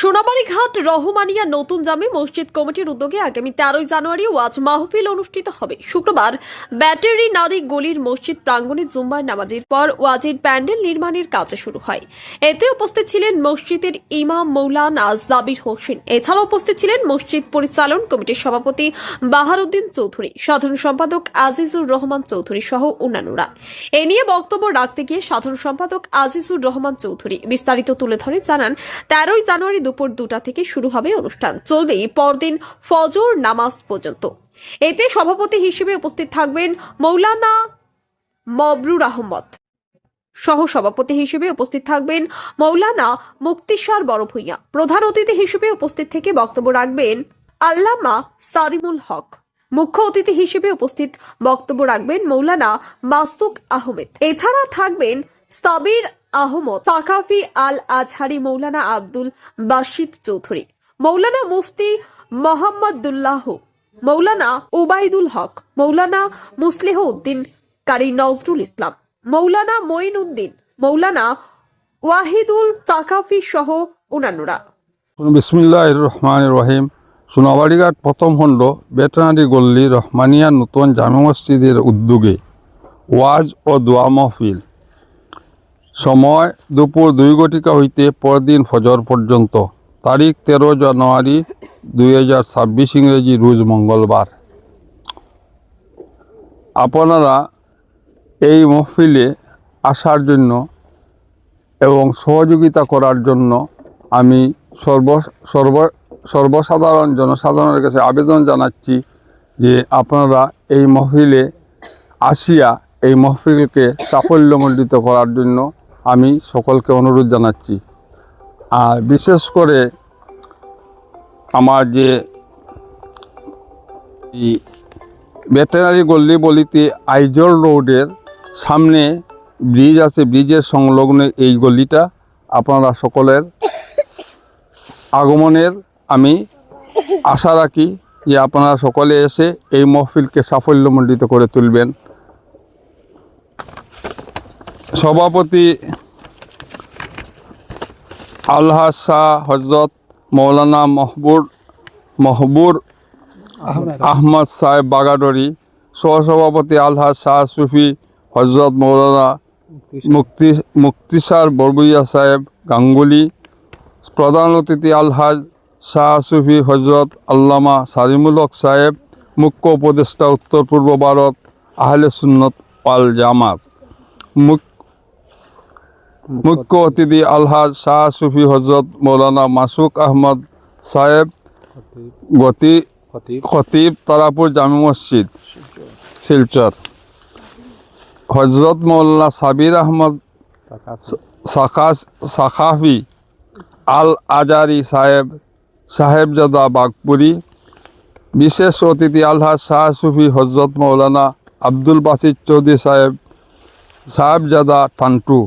সোনাবাড়ীঘাট রহমানিয়া নতুন জামে মসজিদ কমিটির উদ্যোগে আগামী 13 জানুয়ারি ওয়াজ মাহফিল অনুষ্ঠিত হবে। শুক্রবার ব্যাটারি নারী গলির মসজিদ প্রাঙ্গণে জুম্মার নামাজের পর ওয়াজের প্যান্ডেল নির্মাণের কাজ শুরু হয়। এতে উপস্থিত ছিলেন মসজিদের ইমাম মৌলানা জাবির হোসেন। এছাড়াও উপস্থিত ছিলেন মসজিদ পরিচালন কমিটির সভাপতি বাহারউদ্দিন চৌধুরী, সাধারণ সম্পাদক আজিজুর রহমান চৌধুরী সহ অন্যান্যরা। এ নিয়ে বক্তব্য রাখতে গিয়ে সাধারণ সম্পাদক আজিজুর রহমান চৌধুরী বিস্তারিত তুলে ধরে জানান, 13 জানুয়ারি দুপুর 2টা থেকে শুরু হবে অনুষ্ঠান, চলবে পরদিন ফজর নামাজ পর্যন্ত। এতে সভাপতি হিসেবে উপস্থিত থাকবেন মৌলানা মবরুর আহমদ, সহ সভাপতি হিসেবে উপস্থিত থাকবেন মৌলানা মুক্তিসার বড় ভূঁইয়া। প্রধান অতিথি হিসেবে উপস্থিত থেকে বক্তব্য রাখবেন আল্লামা সারিমুল হক। মুখ্য অতিথি হিসেবে উপস্থিত বক্তব্য রাখবেন মৌলানা মাসুক আহমেদ। এছাড়া থাকবেন সাবির আহমদ, সাকাফি আল আজহারি, মৌলানা আব্দুল বাশিদ চৌধুরী, মৌলানা মুফতি মোহাম্মদুল্লাহ, মৌলানা উবাইদুল হক, মৌলানা মুসলিহ উদ্দিন কারি নজরুল ইসলাম, মৌলানা মঈন উদ্দিন, মৌলানা ওয়াহিদুল সাকাফি সহ অন্যান্যরা। বিসমিল্লাহির রহমানির রহিম। সোনাবাড়ীঘাট প্রথম খণ্ড ভেটেরিনারি গল্লি রহমানিয়া নতুন জামে মসজিদের উদ্যোগে ওয়াজ ও দোয়া মাহফিল, সময় দুপুর 2 ঘটিকা হইতে পরদিন ফজর পর্যন্ত। তারিখ 13 জানুয়ারি 2026 ইংরেজি রোজ মঙ্গলবার। আপনারা এই মাহফিলে আসার জন্য এবং সহযোগিতা করার জন্য আমি সর্বসাধারণ জনসাধারণের কাছে আবেদন জানাচ্ছি যে আপনারা এই মাহফিলে আসিয়া এই মাহফিলকে সাফল্যমণ্ডিত করার জন্য আমি সকলকে অনুরোধ জানাচ্ছি। আর বিশেষ করে আমার যে ভেটেরিনারি গল্লি বলিতে আইজল রোডের সামনে ব্রিজ আছে, ব্রিজের সংলগ্ন এই গলিটা, আপনারা সকলের আগমনের আমি আশা রাখি যে আপনারা সকলে এসে এই মাহফিলকে সাফল্যমণ্ডিত করে তুলবেন। সভাপতি আলহাজ শাহ হজরত মৌলানা মহবুর আহমদ সাহেব বাগাডরি, সহসভাপতি আলহাজ শাহ সুফি হজরত মৌলানা মুক্তিসার বড়ভূঁইয়া সাহেব গাঙ্গুলি, প্রধান অতিথি আলহাজ শাহ সুফি হজরত আল্লামা সারিমুল হক সাহেব, মুখ্য উপদেষ্টা উত্তর পূর্ব ভারত আহলে সুন্নত ওয়াল জামাত, মুখ্য অতিথি আলহাজ শাহ সুফি হজরত মৌলানা মাসুক আহমদ সাহেব খতিব তারাপুর জামে মসজিদ শিলচর, হজরত মৌলানা সাবির আহমদ সাকাফি আল আজারি সাহেবজাদা বাগপুরি, বিশেষ অতিথি আলহাজ শাহ সুফি হজরত মৌলানা আব্দুল বাসিদ চৌধুরী সাহেবজাদা টান্টু,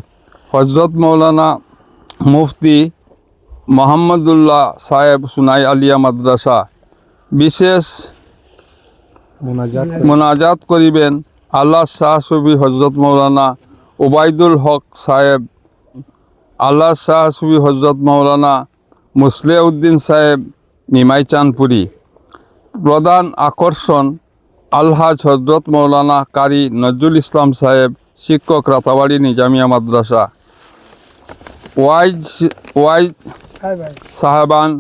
হজরত মৌলানা মুফতি মোহাম্মদুল্লাহ সাহেব সুনাই আলিয়া মাদ্রাসা। বিশেষ মোনাজাত করিবেন আল্লাহ শাহ সুফি হজরত মৌলানা উবাইদুল হক সাহেব, আল্লাহ শাহ সুফি হজরত মৌলানা মুসলিহ উদ্দিন সাহেব নিমাইচানপুরি। প্রধান আকর্ষণ আলহাজ হজরত মৌলানা কারি নজরুল ইসলাম সাহেব, শিক্ষক, রাতাবাড়ি নিজামিয়া মাদ্রাসা। ওয়াইজ সাহেবান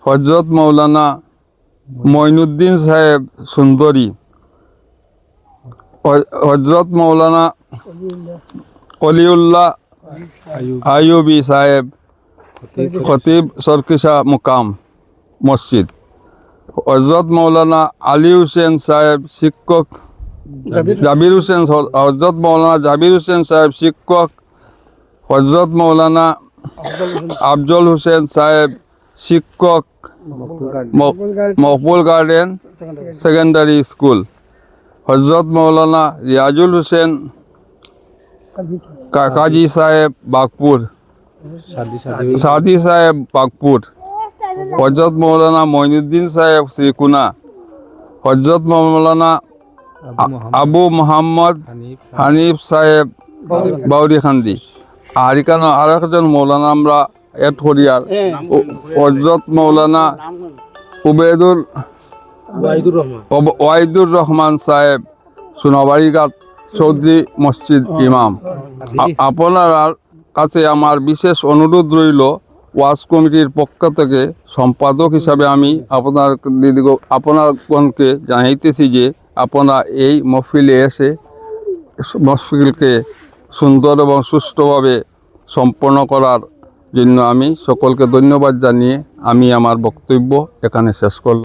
হজরত মৌলানা মঈনুদ্দিন সাহেব সুন্দরী, হজরত মৌলানা অলিউল্লাহ আইয়ুবী সাহেব খতিব সরকিশা মুকাম মসজিদ, হজরত মৌলানা আলী হুসেন সাহেব শিক্ষক, হজরত মৌলানা জাবির হুসেন সাহেব শিক্ষক, হজরত মৌলানা আফজল হুসেন সাহেব শিক্ষক, মকবুল গার্ডেন সেকেন্ডারি স্কুল, হজরত মৌলানা রিয়াজুল হুসেন কাজী সাহেব বাগপুর, সাদি সাহেব বাগপুর, হজরত মৌলানা মঈনুদ্দিন সাহেব শ্রীকুনা, হজরত মৌলানা আবু মোহাম্মদ হানিফ সাহেব বাউরিখান্দি। আর এখানে আর একজন মৌলানা আমরা এটহরিয়ার হজরত মৌলানা ওয়াইদুর রহমান সাহেব সোনাবাড়িঘাট চৌধুরী মসজিদ ইমাম। আপনার কাছে আমার বিশেষ অনুরোধ রইল, ওয়াজ কমিটির পক্ষ থেকে সম্পাদক হিসাবে আমি আপনারগণকে জানাইতেছি যে আপনারা এই মহফিলে এসে মহফিলকে সুন্দর এবং সুষ্ঠুভাবে সম্পন্ন করার জন্য আমি সকলকে ধন্যবাদ জানিয়ে আমি আমার বক্তব্য এখানে শেষ করলাম।